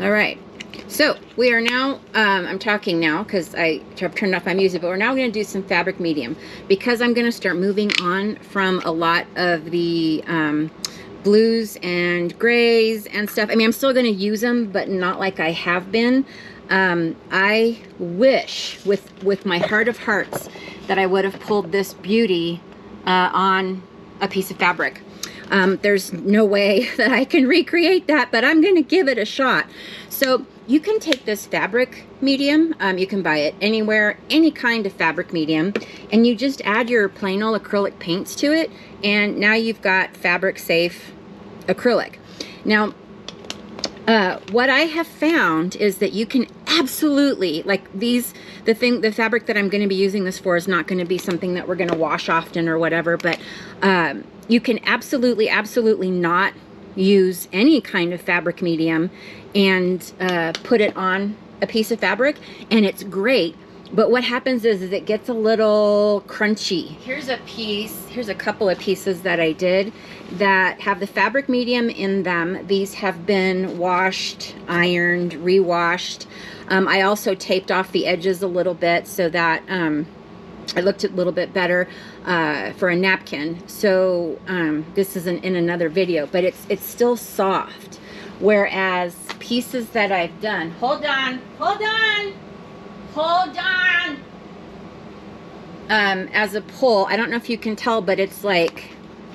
All right. So we are now, I'm talking now because I have turned off my music, but we're now going to do some fabric medium because I'm going to start moving on from a lot of the blues and grays and stuff. I mean, I'm still going to use them, but not like I have been. I wish with my heart of hearts that I would have pulled this beauty on a piece of fabric. There's no way that I can recreate that, but I'm going to give it a shot. So you can take this fabric medium, you can buy it anywhere, any kind of fabric medium, and you just add your plain old acrylic paints to it, and now you've got fabric safe acrylic. Now, what I have found is that you can absolutely, like the fabric that I'm going to be using this for is not going to be something that we're going to wash often or whatever, but you can absolutely not use any kind of fabric medium and put it on a piece of fabric, and it's great. But what happens is it gets a little crunchy. Here's a piece, here's a couple of pieces that I did that have the fabric medium in them. These have been washed, ironed, rewashed. I also taped off the edges a little bit so that it looked a little bit better for a napkin. So this isn't in another video, but it's still soft. Whereas pieces that I've done, hold on, as a pull, I don't know if you can tell, but it's like,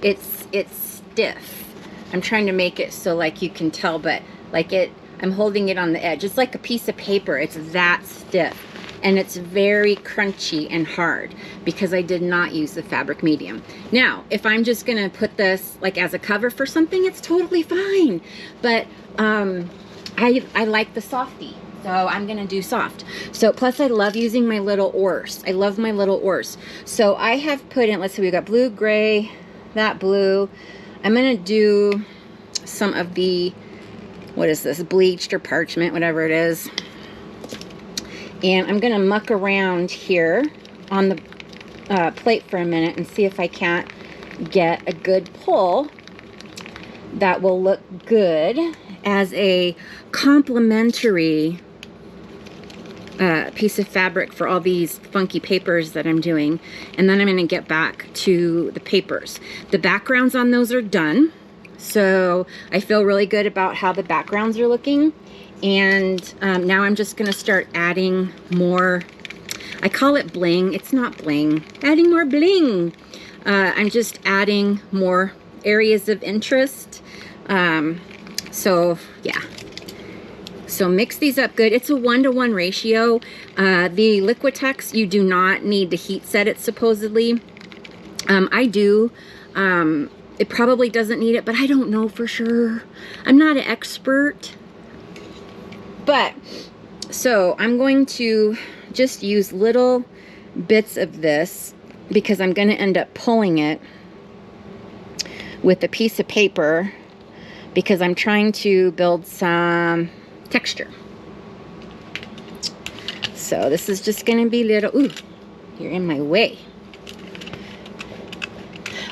it's stiff. I'm trying to make it so like you can tell, but like I'm holding it on the edge. It's like a piece of paper. It's that stiff. And it's very crunchy and hard because I did not use the fabric medium. Now, if I'm just gonna put this like as a cover for something, it's totally fine. But I like the softy, so I'm gonna do soft. So plus I love using my little oars. I love my little oars. So I have put in, let's see, we got blue, gray, that blue. I'm gonna do some of the, what is this, bleached or parchment, whatever it is. And I'm gonna muck around here on the plate for a minute and see if I can't get a good pull that will look good as a complementary piece of fabric for all these funky papers that I'm doing. And then I'm gonna get back to the papers. The backgrounds on those are done. So I feel really good about how the backgrounds are looking. And now I'm just gonna start adding more, I call it bling, it's not bling, adding more bling. I'm just adding more areas of interest. So yeah, so mix these up good. It's a 1-to-1 ratio. The Liquitex, you do not need to heat set it supposedly. I do. It probably doesn't need it, but I don't know for sure. I'm not an expert. But, so I'm going to just use little bits of this because I'm going to end up pulling it with a piece of paper because I'm trying to build some texture. So this is just going to be little, ooh, you're in my way.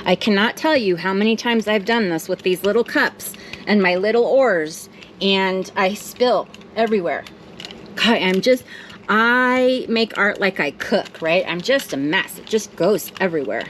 I cannot tell you how many times I've done this with these little cups and my little oars, and I spill everywhere. God, I make art like I cook, right? I'm just a mess. It just goes everywhere.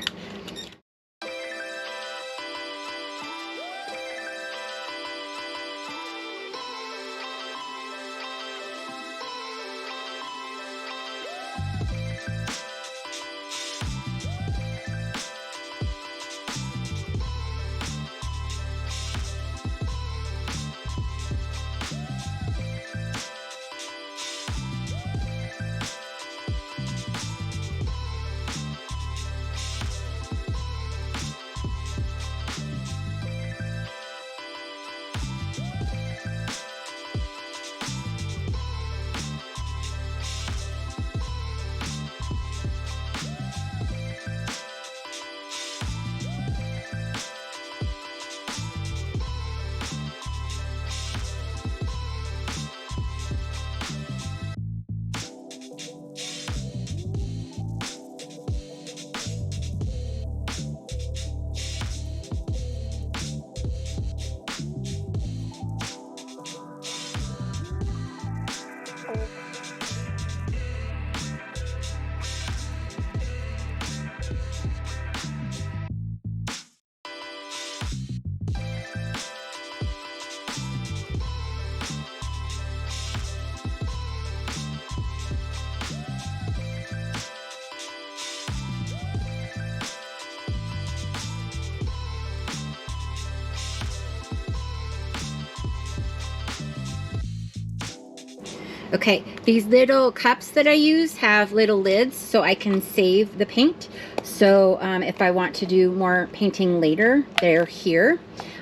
Okay, these little cups that I use have little lids so I can save the paint. So if I want to do more painting later, they're here.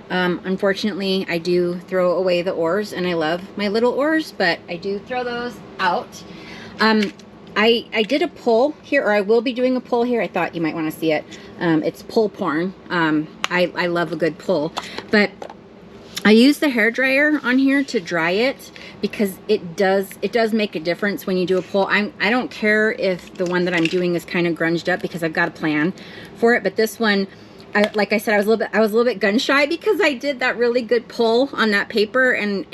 Unfortunately, I do throw away the oars, and I love my little oars, but I do throw those out. I did a pull here, or I will be doing a pull here. I thought you might want to see it. It's pull porn. I love a good pull, but I use the hair dryer on here to dry it because it does make a difference when you do a pull. I don't care if the one that I'm doing is kind of grunged up because I've got a plan for it, but this one, like I said, I was a little bit gun shy because I did that really good pull on that paper and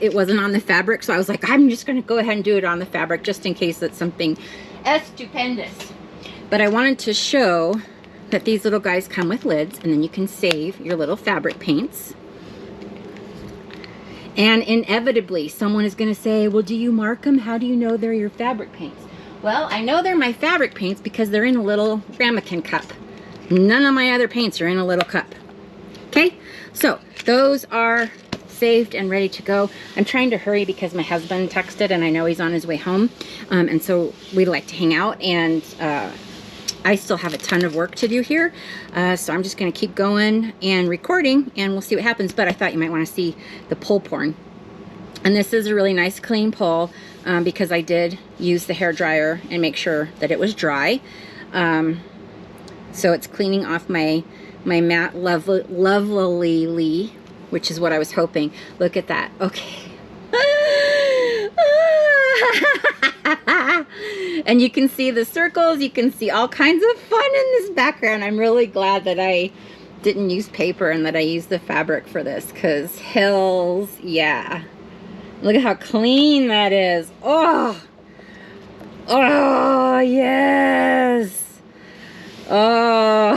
it wasn't on the fabric, so I was like, I'm just going to go ahead and do it on the fabric just in case it's something stupendous. But I wanted to show that these little guys come with lids, and then you can save your little fabric paints. And inevitably, someone is going to say, well, do you mark them? How do you know they're your fabric paints? Well, I know they're my fabric paints because they're in a little ramekin cup. None of my other paints are in a little cup. Okay, so those are saved and ready to go. I'm trying to hurry because my husband texted and I know he's on his way home. And so we like to hang out, and I still have a ton of work to do here. So I'm just going to keep going and recording, and we'll see what happens. But I thought you might want to see the pull porn. And this is a really nice clean pull because I did use the hair dryer and make sure that it was dry. So it's cleaning off my matte lovely, which is what I was hoping. Look at that. Okay. And you can see the circles. You can see all kinds of fun in this background. I'm really glad that I didn't use paper and that I used the fabric for this, because hills, yeah. Look at how clean that is. Oh, yes. Oh,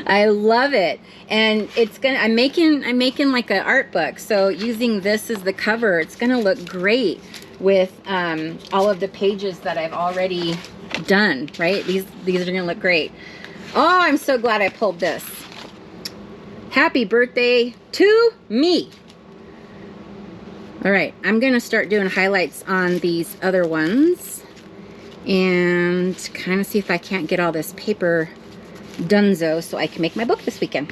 I love it. And it's gonna, I'm making like an art book. So using this as the cover, it's gonna look great with all of the pages that I've already done, right? These are gonna look great. Oh, I'm so glad I pulled this. Happy birthday to me. All right, I'm gonna start doing highlights on these other ones and kind of see if I can't get all this paper donezo so I can make my book this weekend.